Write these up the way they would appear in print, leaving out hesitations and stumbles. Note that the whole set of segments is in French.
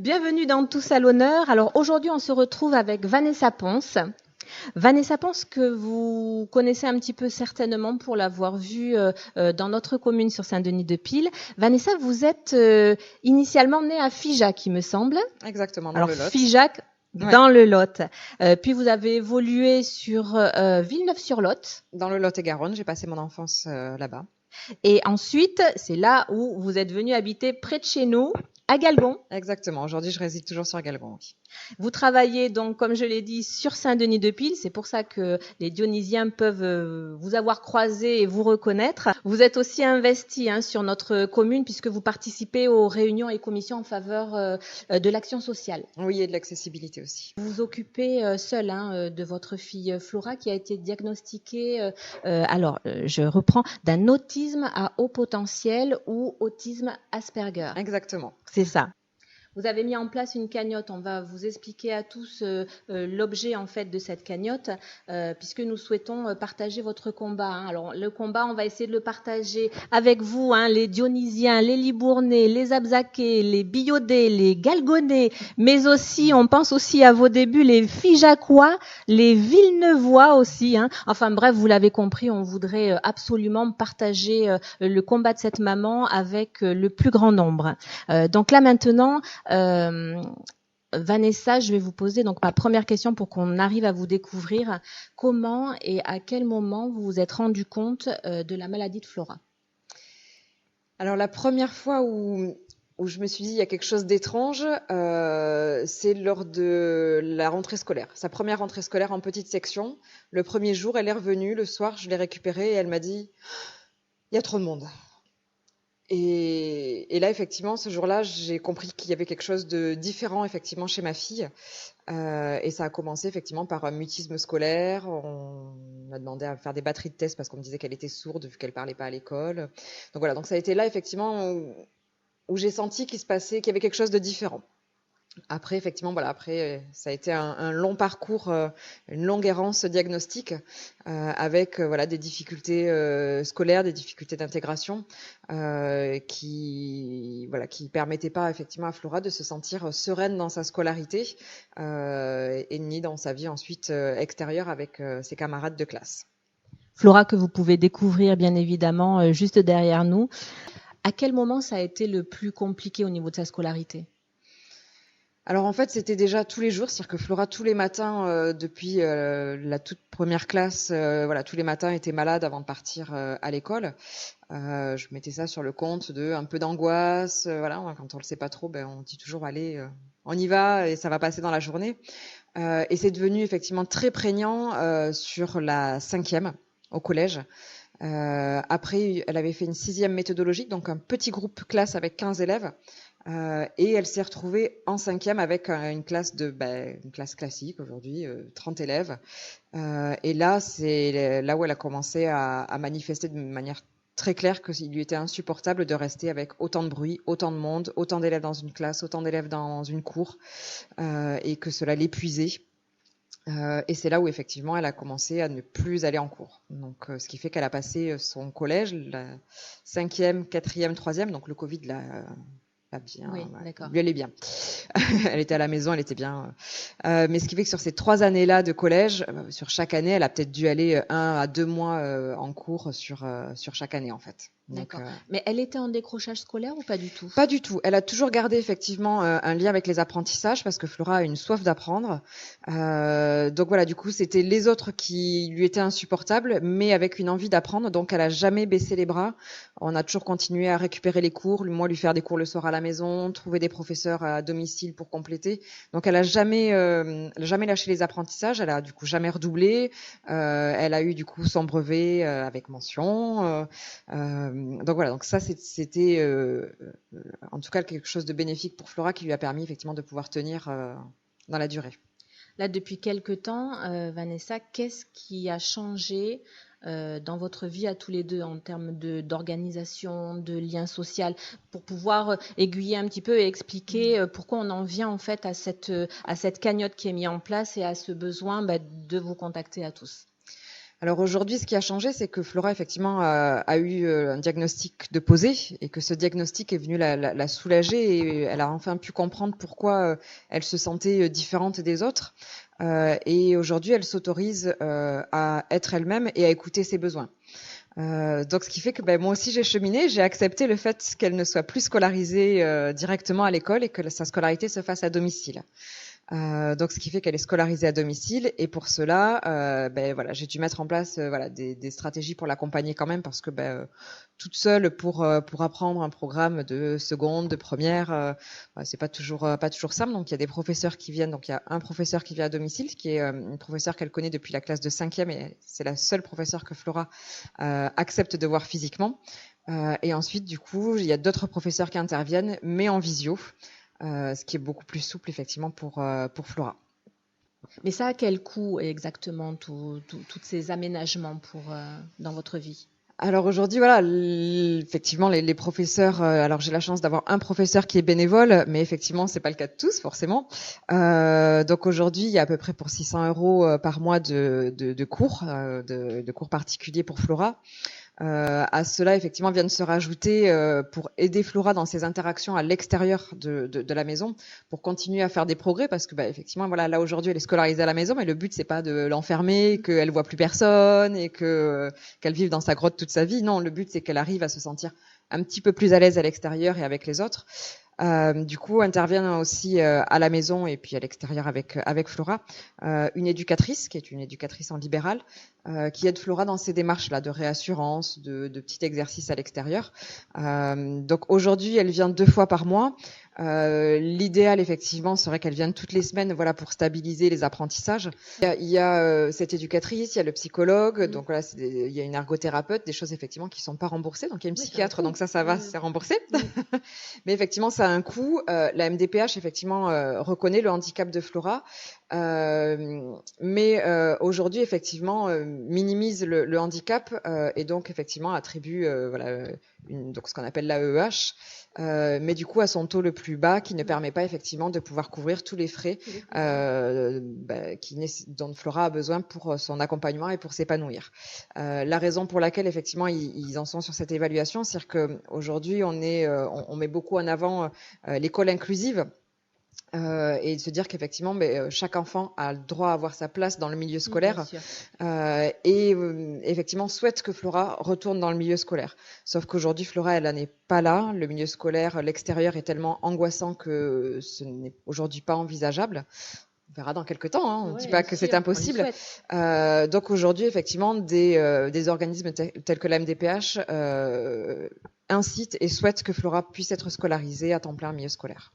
Bienvenue dans Tous à l'honneur. Alors aujourd'hui, on se retrouve avec Vanessa Ponce. Vanessa Ponce, que vous connaissez un petit peu certainement pour l'avoir vue dans notre commune sur Saint-Denis-de-Pile. Vanessa, vous êtes initialement née à Figeac, il me semble. Exactement, dans Alors, le Lot. Figeac, Ouais. dans le Lot. Puis vous avez évolué sur Villeneuve-sur-Lot. Dans le Lot-et-Garonne, j'ai passé mon enfance là-bas. Et ensuite, c'est là où vous êtes venu habiter près de chez nous, à Galgon. Exactement. Aujourd'hui, je réside toujours sur Galgon. Oui. Vous travaillez donc, comme je l'ai dit, sur Saint-Denis-de-Pile. C'est pour ça que les Dionysiens peuvent vous avoir croisé et vous reconnaître. Vous êtes aussi investi sur notre commune puisque vous participez aux réunions et commissions en faveur de l'action sociale. Oui, et de l'accessibilité aussi. Vous vous occupez seul de votre fille Flora qui a été diagnostiquée, je reprends, d'un autisme à haut potentiel ou autisme Asperger. Exactement. C'est ça. Vous avez mis en place une cagnotte. On va vous expliquer à tous l'objet en fait de cette cagnotte, puisque nous souhaitons partager votre combat. Alors le combat, on va essayer de le partager avec vous, les Dionysiens, les Libournais, les Abzakais, les Billaudais, les Galgonais, mais aussi, on pense aussi à vos débuts, les Figeacois, les Villeneuvois aussi. Enfin bref, vous l'avez compris, on voudrait absolument partager le combat de cette maman avec le plus grand nombre. Donc là maintenant, Vanessa, je vais vous poser donc ma première question pour qu'on arrive à vous découvrir. Comment et à quel moment vous vous êtes rendu compte de la maladie de Flora? Alors, la première fois où je me suis dit il y a quelque chose d'étrange, c'est lors de la rentrée scolaire. Sa première rentrée scolaire en petite section. Le premier jour, elle est revenue. Le soir, je l'ai récupérée et elle m'a dit « Il y a trop de monde ». Et là, effectivement, ce jour-là, j'ai compris qu'il y avait quelque chose de différent, effectivement, chez ma fille. Et ça a commencé, effectivement, par un mutisme scolaire. On m'a demandé à faire des batteries de tests parce qu'on me disait qu'elle était sourde vu qu'elle parlait pas à l'école. Donc voilà, donc ça a été là, effectivement, où j'ai senti qu'il y avait quelque chose de différent. Après, effectivement, ça a été un long parcours, une longue errance diagnostique, avec des difficultés scolaires, des difficultés d'intégration, qui permettaient pas effectivement à Flora de se sentir sereine dans sa scolarité, et ni dans sa vie ensuite extérieure avec ses camarades de classe. Flora, que vous pouvez découvrir bien évidemment juste derrière nous. À quel moment ça a été le plus compliqué au niveau de sa scolarité ? Alors en fait, c'était déjà tous les jours, c'est-à-dire que Flora, tous les matins, depuis la toute première classe, tous les matins était malade avant de partir à l'école. Je mettais ça sur le compte de un peu d'angoisse. Quand on le sait pas trop, on dit toujours allez, on y va et ça va passer dans la journée. Et c'est devenu effectivement très prégnant sur la 5e au collège. Après, elle avait fait une 6e méthodologique, donc un petit groupe classe avec 15 élèves. Et elle s'est retrouvée en 5e avec une classe classique aujourd'hui, 30 élèves. Et là, c'est là où elle a commencé à manifester de manière très claire qu'il lui était insupportable de rester avec autant de bruit, autant de monde, autant d'élèves dans une classe, autant d'élèves dans une cour, et que cela l'épuisait. Et c'est là où effectivement elle a commencé à ne plus aller en cours. Donc, ce qui fait qu'elle a passé son collège, la 5e, 4e, 3e, donc le Covid l'a pas bien. Oui, d'accord. Lui, elle est bien. Elle était à la maison, elle était bien. Mais ce qui fait que sur ces 3 années-là de collège, sur chaque année, elle a peut-être dû aller 1 à 2 mois en cours sur chaque année, en fait. D'accord. Mais elle était en décrochage scolaire ou pas du tout ? Pas du tout. Elle a toujours gardé effectivement un lien avec les apprentissages parce que Flora a une soif d'apprendre. Donc voilà, du coup, c'était les autres qui lui étaient insupportables, mais avec une envie d'apprendre. Donc elle a jamais baissé les bras. On a toujours continué à récupérer les cours, moi lui faire des cours le soir à la maison, trouver des professeurs à domicile pour compléter. Donc elle a jamais lâché les apprentissages. Elle a du coup jamais redoublé. Elle a eu du coup son brevet avec mention. Donc voilà, donc ça c'était en tout cas quelque chose de bénéfique pour Flora qui lui a permis effectivement de pouvoir tenir dans la durée. Là, depuis quelque temps, Vanessa, qu'est-ce qui a changé dans votre vie à tous les deux en termes d'organisation, de lien social, pour pouvoir aiguiller un petit peu et expliquer pourquoi on en vient en fait à cette cagnotte qui est mise en place et à ce besoin de vous contacter à tous? Alors aujourd'hui, ce qui a changé, c'est que Flora, effectivement, a eu un diagnostic de posé et que ce diagnostic est venu la soulager et elle a enfin pu comprendre pourquoi elle se sentait différente des autres. Et aujourd'hui, elle s'autorise à être elle-même et à écouter ses besoins. Donc, ce qui fait que moi aussi j'ai cheminé, j'ai accepté le fait qu'elle ne soit plus scolarisée directement à l'école et que sa scolarité se fasse à domicile. Donc, ce qui fait qu'elle est scolarisée à domicile et pour cela, voilà, j'ai dû mettre en place des stratégies pour l'accompagner quand même parce que toute seule pour apprendre un programme de seconde, de première, c'est pas toujours simple. Donc, il y a des professeurs qui viennent. Donc, il y a un professeur qui vient à domicile, qui est une professeure qu'elle connaît depuis la classe de 5e et c'est la seule professeure que Flora accepte de voir physiquement. Et ensuite, du coup, il y a d'autres professeurs qui interviennent, mais en visio. Ce qui est beaucoup plus souple effectivement pour Flora. Mais ça a quel coût exactement, tous ces aménagements dans votre vie? Alors aujourd'hui, voilà, effectivement, les professeurs. Alors j'ai la chance d'avoir un professeur qui est bénévole, mais effectivement, c'est pas le cas de tous forcément. Donc aujourd'hui, il y a à peu près pour 600 € par mois de cours, de cours particuliers pour Flora. À cela, effectivement, vient de se rajouter pour aider Flora dans ses interactions à l'extérieur de la maison, pour continuer à faire des progrès, parce que effectivement, voilà, là aujourd'hui, elle est scolarisée à la maison, mais le but c'est pas de l'enfermer, qu'elle voit plus personne et qu'elle vive dans sa grotte toute sa vie. Non, le but c'est qu'elle arrive à se sentir un petit peu plus à l'aise à l'extérieur et avec les autres. Du coup, intervient aussi à la maison et puis à l'extérieur avec Flora une éducatrice qui est une éducatrice en libéral qui aide Flora dans ces démarches-là de réassurance, de petits exercices à l'extérieur. Donc aujourd'hui, elle vient 2 fois par mois. L'idéal, effectivement, serait qu'elle vienne toutes les semaines, voilà, pour stabiliser les apprentissages. Il y a cette éducatrice, il y a le psychologue, donc voilà, il y a une ergothérapeute, des choses effectivement qui sont pas remboursées. Donc il y a une psychiatre, donc ça va, c'est remboursé. Mais effectivement, ça a un coût. La MDPH, effectivement, reconnaît le handicap de Flora. Mais aujourd'hui, effectivement, minimise le handicap et donc effectivement attribue donc ce qu'on appelle l'AEH, mais du coup à son taux le plus bas, qui ne permet pas effectivement de pouvoir couvrir tous les frais dont Flora a besoin pour son accompagnement et pour s'épanouir. La raison pour laquelle effectivement ils en sont sur cette évaluation, c'est qu'aujourd'hui on met beaucoup en avant l'école inclusive. Et de se dire qu'effectivement, chaque enfant a le droit à avoir sa place dans le milieu scolaire et effectivement souhaite que Flora retourne dans le milieu scolaire. Sauf qu'aujourd'hui, Flora, elle n'en est pas là. Le milieu scolaire, l'extérieur est tellement angoissant que ce n'est aujourd'hui pas envisageable. On verra dans quelques temps, hein. On ne dit pas que c'est impossible. Donc aujourd'hui, effectivement, des organismes tels que la MDPH incitent et souhaitent que Flora puisse être scolarisée à temps plein en milieu scolaire.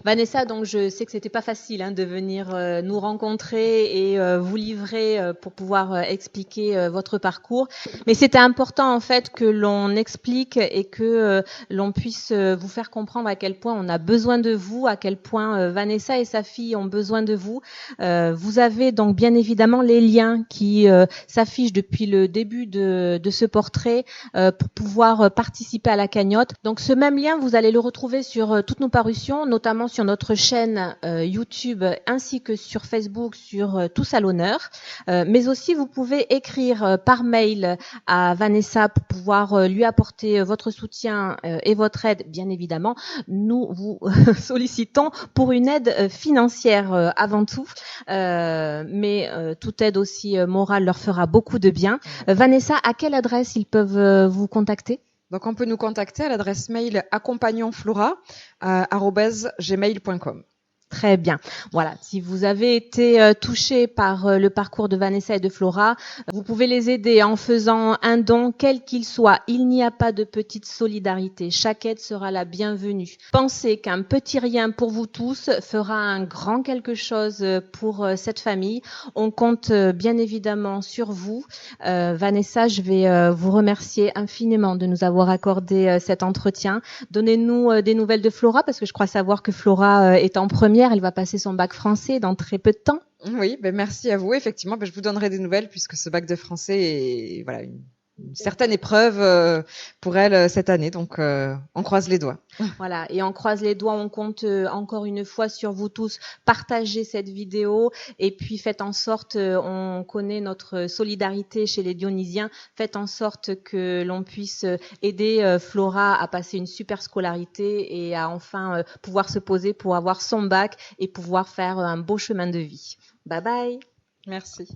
Vanessa, donc je sais que c'était pas facile de venir nous rencontrer et vous livrer pour pouvoir expliquer votre parcours, mais c'était important en fait que l'on explique et que l'on puisse vous faire comprendre à quel point on a besoin de vous, à quel point Vanessa et sa fille ont besoin de vous. Vous avez donc bien évidemment les liens qui s'affichent depuis le début de ce portrait pour pouvoir participer à la cagnotte. Donc ce même lien, vous allez le retrouver sur toutes nos parutions, notamment sur notre chaîne YouTube ainsi que sur Facebook sur Tous à l'honneur. Mais aussi, vous pouvez écrire par mail à Vanessa pour pouvoir lui apporter votre soutien et votre aide, bien évidemment. Nous vous sollicitons pour une aide financière avant tout, mais toute aide aussi morale leur fera beaucoup de bien. Vanessa, à quelle adresse ils peuvent vous contacter ? Donc, on peut nous contacter à l'adresse mail accompagnonsflora@gmail.com. Très bien. Voilà, si vous avez été touché par le parcours de Vanessa et de Flora, vous pouvez les aider en faisant un don, quel qu'il soit. Il n'y a pas de petite solidarité. Chaque aide sera la bienvenue. Pensez qu'un petit rien pour vous tous fera un grand quelque chose pour cette famille. On compte bien évidemment sur vous. Vanessa, je vais vous remercier infiniment de nous avoir accordé cet entretien. Donnez-nous des nouvelles de Flora, parce que je crois savoir que Flora est en première. Elle va passer son bac français dans très peu de temps. Oui, merci à vous. Effectivement, je vous donnerai des nouvelles puisque ce bac de français est une une certaine épreuve pour elle cette année. Donc, on croise les doigts. Voilà, et on croise les doigts, on compte encore une fois sur vous tous. Partagez cette vidéo et puis faites en sorte, on connaît notre solidarité chez les Dionysiens, faites en sorte que l'on puisse aider Flora à passer une super scolarité et à enfin pouvoir se poser pour avoir son bac et pouvoir faire un beau chemin de vie. Bye bye. Merci.